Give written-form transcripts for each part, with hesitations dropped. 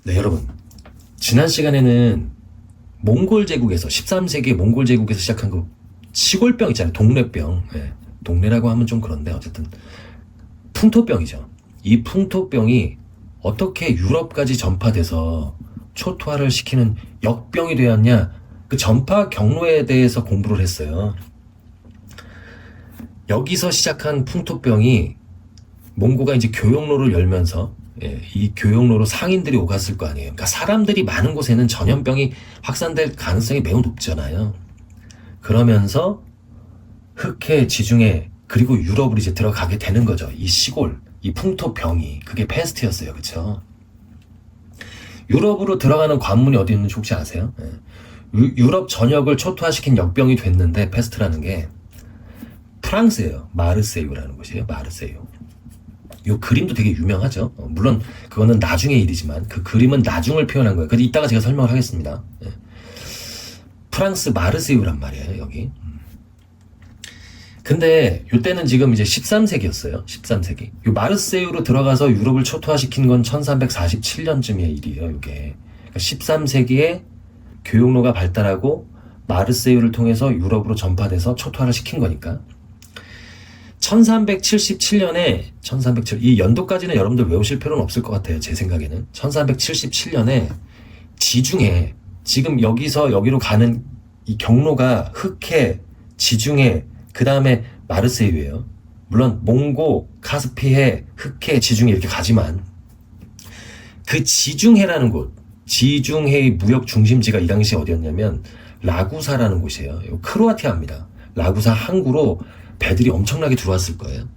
네, 여러분. 지난 시간에는 몽골 제국에서, 13세기의 몽골 제국에서 시작한 그 시골병 있잖아요. 동래병. 네, 동래라고 하면 좀 그런데 어쨌든 풍토병이죠. 이 풍토병이 어떻게 유럽까지 전파돼서 초토화를 시키는 역병이 되었냐, 그 전파 경로에 대해서 공부를 했어요. 여기서 시작한 풍토병이 몽고가 이제 교역로를 열면서 이 교역로로 상인들이 오갔을 거 아니에요. 그러니까 사람들이 많은 곳에는 전염병이 확산될 가능성이 매우 높잖아요. 그러면서 흑해, 지중해, 그리고 유럽으로 이제 들어가게 되는 거죠. 이 시골, 이 풍토병이. 그게 패스트였어요. 그쵸? 유럽으로 들어가는 관문이 어디 있는지 혹시 아세요? 유럽 전역을 초토화시킨 역병이 됐는데, 패스트라는 게 프랑스예요. 마르세유라는 곳이에요. 마르세유. 요 그림도 되게 유명하죠. 물론 그거는 나중의 일이지만 그 그림은 나중을 표현한 거예요. 근데 이따가 제가 설명을 하겠습니다. 프랑스 마르세유란 말이에요. 여기. 근데 요때는 지금 이제 13세기였어요. 13세기. 요 마르세유로 들어가서 유럽을 초토화시킨 건 1347년쯤의 일이에요. 요게. 그러니까 13세기에 교역로가 발달하고 마르세유를 통해서 유럽으로 전파돼서 초토화를 시킨 거니까. 1377년에 이 연도까지는 여러분들 외우실 필요는 없을 것 같아요. 제 생각에는 1377년에 지중해, 지금 여기서 여기로 가는 이 경로가 흑해, 지중해, 그 다음에 마르세유예요. 물론 몽고, 카스피해, 흑해, 지중해 이렇게 가지만 그 지중해라는 곳, 지중해의 무역 중심지가 이 당시 어디였냐면 라구사라는 곳이에요. 크로아티아입니다. 라구사 항구로 배들이 엄청나게 들어왔을 거예요.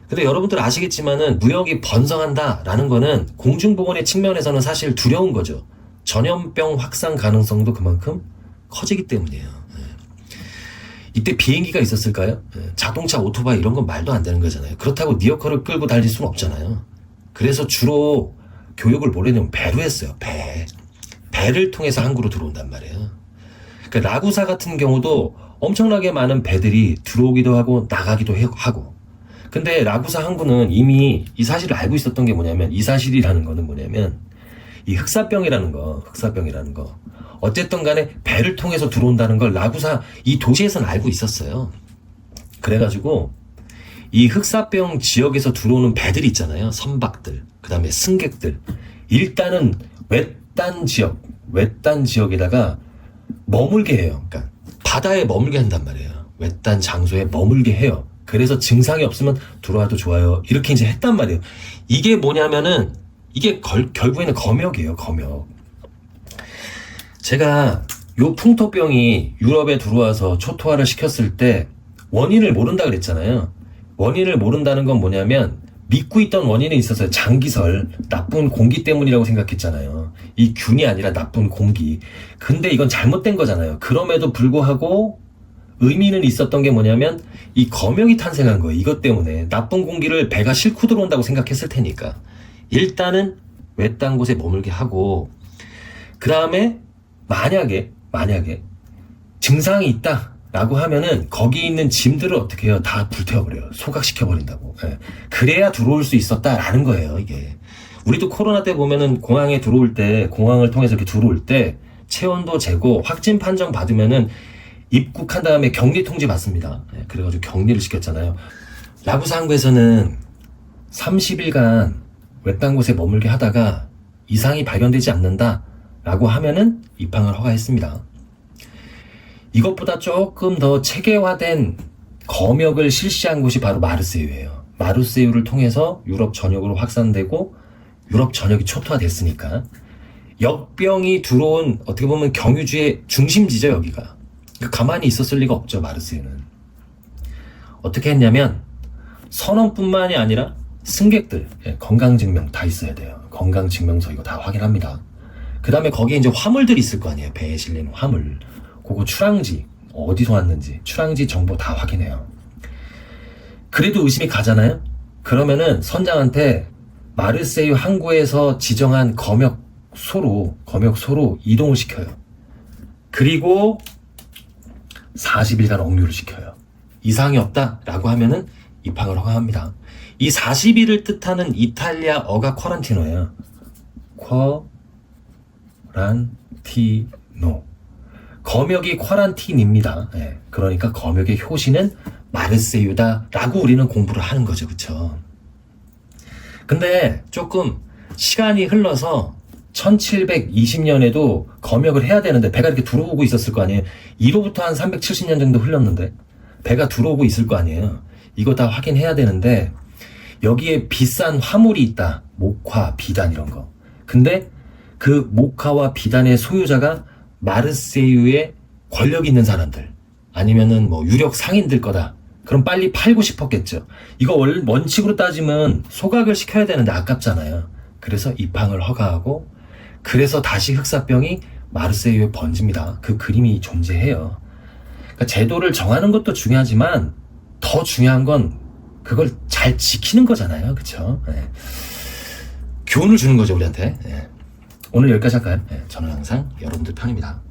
근데 여러분들 아시겠지만은 무역이 번성한다라는 거는 공중보건의 측면에서는 사실 두려운 거죠. 전염병 확산 가능성도 그만큼 커지기 때문이에요. 이때 비행기가 있었을까요? 자동차, 오토바이 이런 건 말도 안 되는 거잖아요. 그렇다고 리어커를 끌고 달릴 수는 없잖아요. 그래서 주로 교육을 뭘 했냐면 배로 했어요. 배를 통해서 항구로 들어온단 말이에요. 그러니까 라구사 같은 경우도 엄청나게 많은 배들이 들어오기도 하고 나가기도 하고. 근데 라구사 항구는 이미 이 사실을 알고 있었던 게 뭐냐면, 이 사실이라는 거는 뭐냐면 이 흑사병이라는 거 어쨌든 간에 배를 통해서 들어온다는 걸 라구사 이 도시에서는 알고 있었어요. 그래가지고 이 흑사병 지역에서 들어오는 배들 있잖아요. 선박들, 그 다음에 승객들, 일단은 외딴 지역에다가 머물게 해요. 그러니까 바다에 머물게 한단 말이에요. 외딴 장소에 머물게 해요. 그래서 증상이 없으면 들어와도 좋아요. 이렇게 이제 했단 말이에요. 이게 뭐냐면은 이게 결국에는 검역이에요. 검역. 제가 요 풍토병이 유럽에 들어와서 초토화를 시켰을 때 원인을 모른다 그랬잖아요. 원인을 모른다는 건 뭐냐면 믿고 있던 원인이 있었어요. 장기설, 나쁜 공기 때문이라고 생각했잖아요. 이 균이 아니라 나쁜 공기. 근데 이건 잘못된 거잖아요. 그럼에도 불구하고 의미는 있었던 게 뭐냐면 이 검역이 탄생한 거예요. 이것 때문에 나쁜 공기를 배가 싣고 들어온다고 생각했을 테니까 일단은 외딴 곳에 머물게 하고, 그 다음에 만약에 증상이 있다 라고 하면은 거기 있는 짐들을 어떻게 해요? 다 불태워버려요. 소각시켜버린다고. 그래야 들어올 수 있었다라는 거예요. 이게 우리도 코로나 때 보면은 공항에 들어올 때, 공항을 통해서 이렇게 들어올 때 체온도 재고 확진 판정 받으면은 입국한 다음에 격리 통지 받습니다. 그래가지고 격리를 시켰잖아요. 라구사 항구에서는 30일간 외딴 곳에 머물게 하다가 이상이 발견되지 않는다 라고 하면은 입항을 허가했습니다. 이것보다 조금 더 체계화된 검역을 실시한 곳이 바로 마르세유예요. 마르세유를 통해서 유럽 전역으로 확산되고 유럽 전역이 초토화됐으니까 역병이 들어온, 어떻게 보면 경유지의 중심지죠. 여기가 가만히 있었을 리가 없죠. 마르세유는 어떻게 했냐면 선원뿐만이 아니라 승객들 건강증명 다 있어야 돼요. 건강증명서 이거 다 확인합니다. 그 다음에 거기에 이제 화물들이 있을 거 아니에요. 배에 실린 화물, 그거 출항지, 어디서 왔는지 출항지 정보 다 확인해요. 그래도 의심이 가잖아요. 그러면은 선장한테 마르세유 항구에서 지정한 검역소로 이동을 시켜요. 그리고 40일간 억류를 시켜요. 이상이 없다라고 하면은 입항을 허가합니다. 이 40일을 뜻하는 이탈리아어가 쿼런티노예요. 쿼란티노. 검역이 쿼란틴입니다. 예, 그러니까 검역의 효시는 마르세유다라고 우리는 공부를 하는 거죠. 그쵸? 근데 조금 시간이 흘러서 1720년에도 검역을 해야 되는데 배가 이렇게 들어오고 있었을 거 아니에요. 이로부터 한 370년 정도 흘렀는데 배가 들어오고 있을 거 아니에요. 이거 다 확인해야 되는데 여기에 비싼 화물이 있다. 목화, 비단 이런 거. 근데 그 목화와 비단의 소유자가 마르세유의 권력 있는 사람들 아니면은 뭐 유력 상인들 거다. 그럼 빨리 팔고 싶었겠죠. 이거 원칙으로 따지면 소각을 시켜야 되는데 아깝잖아요. 그래서 입항을 허가하고 그래서 다시 흑사병이 마르세유에 번집니다. 그 그림이 존재해요. 그러니까 제도를 정하는 것도 중요하지만 더 중요한 건 그걸 잘 지키는 거잖아요. 그쵸? 네. 교훈을 주는 거죠, 우리한테. 네. 오늘 여기까지 할까요? 네, 저는 항상 여러분들 편입니다.